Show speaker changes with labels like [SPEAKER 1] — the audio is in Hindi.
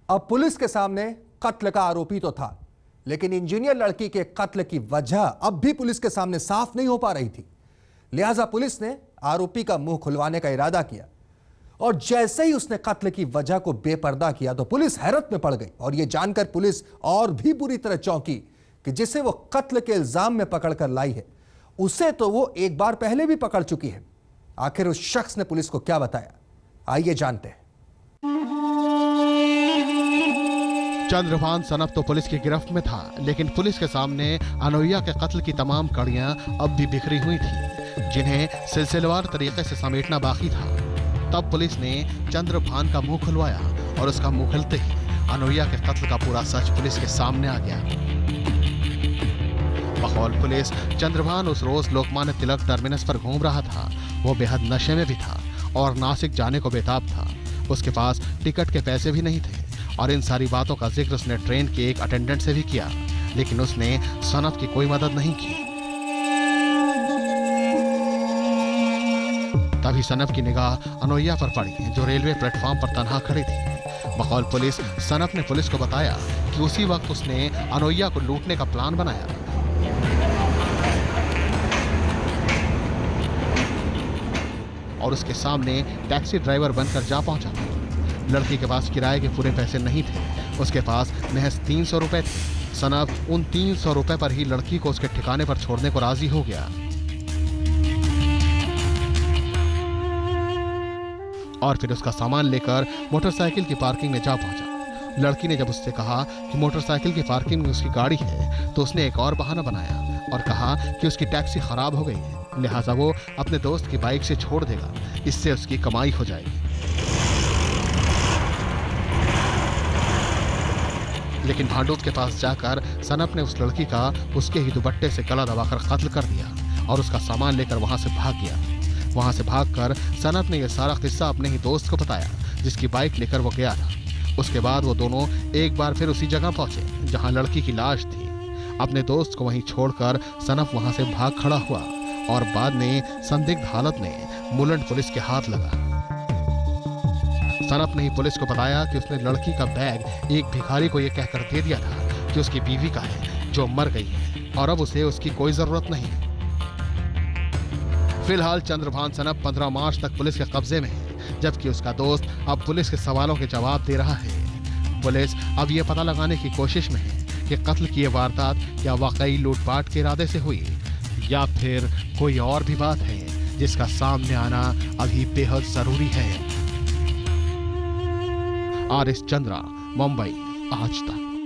[SPEAKER 1] अब पुलिस के सामने कत्ल का आरोपी तो था, लेकिन इंजीनियर लड़की के कत्ल की वजह अब भी पुलिस के सामने साफ नहीं हो पा रही थी। लिहाजा पुलिस ने आरोपी का मुंह खुलवाने का इरादा किया और जैसे ही उसने कत्ल की वजह को बेपर्दा किया तो पुलिस हैरत में पड़ गई। और यह जानकर पुलिस और भी बुरी तरह चौंकी कि जिसे वो कत्ल के इल्जाम में पकड़कर लाई है, उसे तो वो एक बार पहले भी पकड़ चुकी है। आखिर उस शख्स ने पुलिस को क्या बताया, आइए जानते हैं।
[SPEAKER 2] चंद्रभान सनफ तो पुलिस की गिरफ्त में था, लेकिन पुलिस के सामने अनोइया के कत्ल की तमाम कड़ियां अब भी बिखरी हुई थी, जिन्हें सिलसिलेवार तरीके से समेटना बाकी था। तब पुलिस ने चंद्रभान का मुंह खुलवाया और उसका मुंह खुलते ही अनोइया के कत्ल का पूरा सच पुलिस के सामने आ गया। बकौल पुलिस, चंद्रभान उस रोज लोकमान्य तिलक टर्मिनस पर घूम रहा था। वो बेहद नशे में भी था और नासिक जाने को बेताब था। उसके पास टिकट के पैसे भी नहीं थे और इन सारी बातों का जिक्र उसने ट्रेन के एक अटेंडेंट से भी किया, लेकिन उसने सनफ की कोई मदद नहीं की। तभी सनफ की निगाह अनोइया पर पड़ी, जो रेलवे प्लेटफॉर्म पर तन्हा खड़ी थी। बकौल पुलिस, सनफ ने पुलिस को बताया कि उसी वक्त उसने अनोइया को लूटने का प्लान बनाया। और उसके सामने टैक्सी ड्राइवर बनकर जा पहुंचा। लड़की के पास किराए के पूरे पैसे नहीं थे, उसके पास महज 300 रुपए थे। सनफ उन 300 रुपए पर ही लड़की को उसके ठिकाने पर छोड़ने को राजी हो गया और फिर उसका सामान लेकर मोटरसाइकिल की पार्किंग में जा पहुंचा। लड़की ने जब उससे कहा कि मोटरसाइकिल की पार्किंग में उसकी गाड़ी है, तो उसने एक और बहाना बनाया और कहा कि उसकी टैक्सी खराब हो गई है, लिहाजा वो अपने दोस्त की बाइक से छोड़ देगा, इससे उसकी कमाई हो जाएगी। लेकिन भांडूप के पास जाकर सनफ ने उस लड़की का उसके ही दुपट्टे से गला दबाकर कत्ल कर दिया और उसका सामान लेकर वहां से भाग गया। वहां से भागकर सनफ ने यह सारा किस्सा अपने ही दोस्त को बताया, जिसकी बाइक लेकर वो गया था। उसके बाद वो दोनों एक बार फिर उसी जगह पहुंचे जहां लड़की की लाश थी। अपने दोस्त को वहीं छोड़कर सनफ वहां से भाग खड़ा हुआ और बाद में संदिग्ध हालत में मुलंड पुलिस के हाथ लगा। सनफ ने ही पुलिस को बताया कि उसने लड़की का बैग एक भिखारी को यह कहकर दे दिया था कि उसकी बीवी का है, जो मर गई है और अब उसे उसकी कोई जरूरत नहीं। फिलहाल चंद्रभान सनफ 15 मार्च तक पुलिस के कब्जे में है, जबकि उसका दोस्त अब पुलिस के सवालों के जवाब दे रहा है। पुलिस अब यह पता लगाने की कोशिश में है कि कत्ल की यह वारदात क्या वाकई लूटपाट के इरादे से हुई या फिर कोई और भी बात है जिसका सामने आना अभी बेहद जरूरी है। आर एस चंद्रा, मुंबई, आज तक।